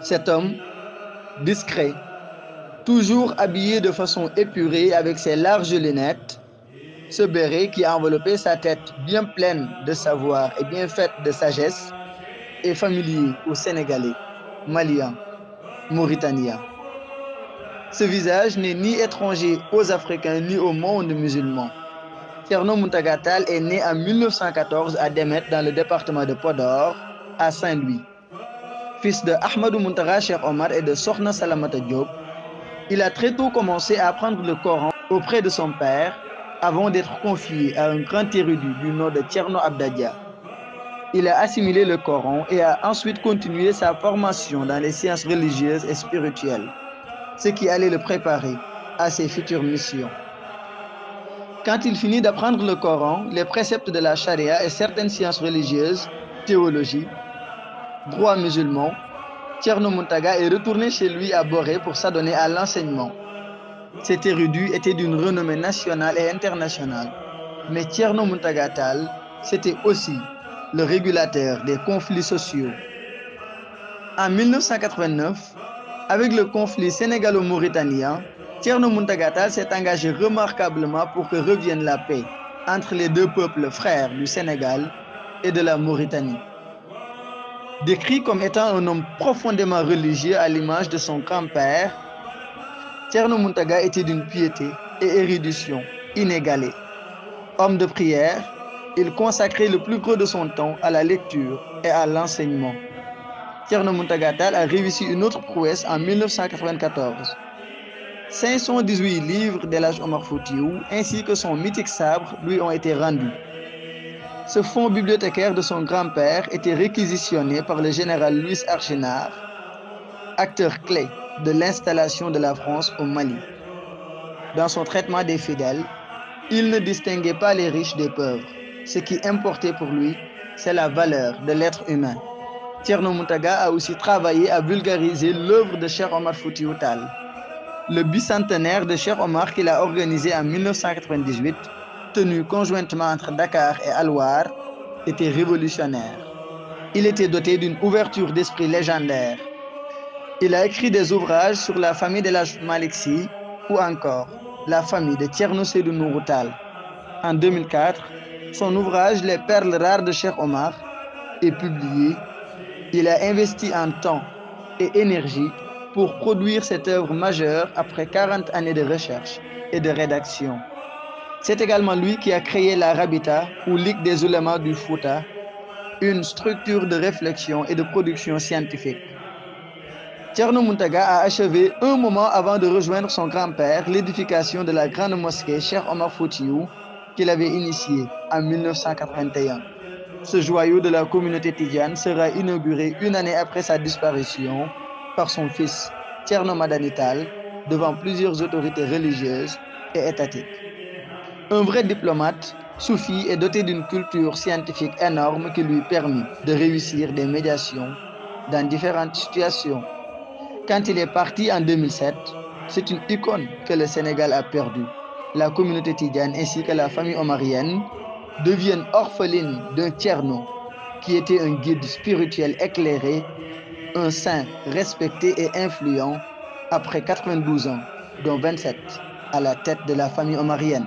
Cet homme, discret, toujours habillé de façon épurée avec ses larges lunettes, ce béret qui enveloppait sa tête bien pleine de savoir et bien faite de sagesse, est familier aux Sénégalais, Maliens, Mauritaniens. Ce visage n'est ni étranger aux Africains ni au monde musulman. Thierno Mountaga Tall est né en 1914 à Demet dans le département de Podor, à Saint-Louis. Fils de Ahmadou Mountaga Cheikh Omar et de Sokhna Salamata Diop, il a très tôt commencé à apprendre le Coran auprès de son père avant d'être confié à un grand érudit du nom de Thierno Abdadia. Il a assimilé le Coran et a ensuite continué sa formation dans les sciences religieuses et spirituelles, ce qui allait le préparer à ses futures missions. Quand il finit d'apprendre le Coran, les préceptes de la charia et certaines sciences religieuses, théologie, droit musulman, Thierno Mountaga est retourné chez lui à Boré pour s'adonner à l'enseignement. Cet érudit était d'une renommée nationale et internationale. Mais Thierno Mountaga Tall, c'était aussi le régulateur des conflits sociaux. En 1989, avec le conflit sénégalo-mauritanien, Thierno Mountaga Tall s'est engagé remarquablement pour que revienne la paix entre les deux peuples frères du Sénégal et de la Mauritanie. Décrit comme étant un homme profondément religieux à l'image de son grand-père, Thierno Mountaga était d'une piété et érudition inégalée. Homme de prière, il consacrait le plus gros de son temps à la lecture et à l'enseignement. Thierno Mountaga Tall a réussi une autre prouesse en 1994. 518 livres d'El Hadj Omar Foutiyou ainsi que son mythique sabre lui ont été rendus. Ce fonds bibliothécaire de son grand-père était réquisitionné par le général Louis Archinard, acteur clé de l'installation de la France au Mali. Dans son traitement des fidèles, il ne distinguait pas les riches des pauvres. Ce qui importait pour lui, c'est la valeur de l'être humain. Thierno Mountaga a aussi travaillé à vulgariser l'œuvre de Cheikh Omar Foutiyou Tall. Le bicentenaire de Cheikh Omar qu'il a organisé en 1998, tenu conjointement entre Dakar et Alouar, était révolutionnaire. Il était doté d'une ouverture d'esprit légendaire. Il a écrit des ouvrages sur la famille de El Hadj Malick Sy ou encore la famille de Thierno Seydou Nourou Tall. En 2004, son ouvrage Les perles rares de Cheikh Omar est publié. Il a investi en temps et énergie pour produire cette œuvre majeure après 40 années de recherche et de rédaction. C'est également lui qui a créé la Rabita ou Ligue des Oulémas du Fouta, une structure de réflexion et de production scientifique. Thierno Mountaga a achevé un moment avant de rejoindre son grand-père l'édification de la grande mosquée Cheikh Omar Foutiyou qu'il avait initiée en 1981. Ce joyau de la communauté tidjane sera inauguré une année après sa disparition par son fils Thierno Madani Tall devant plusieurs autorités religieuses et étatiques. Un vrai diplomate, soufi et doté d'une culture scientifique énorme qui lui permit de réussir des médiations dans différentes situations. Quand il est parti en 2007, c'est une icône que le Sénégal a perdue. La communauté tidjane ainsi que la famille omarienne deviennent orphelines d'un Thierno qui était un guide spirituel éclairé, un saint respecté et influent après 92 ans, dont 27 à la tête de la famille omarienne.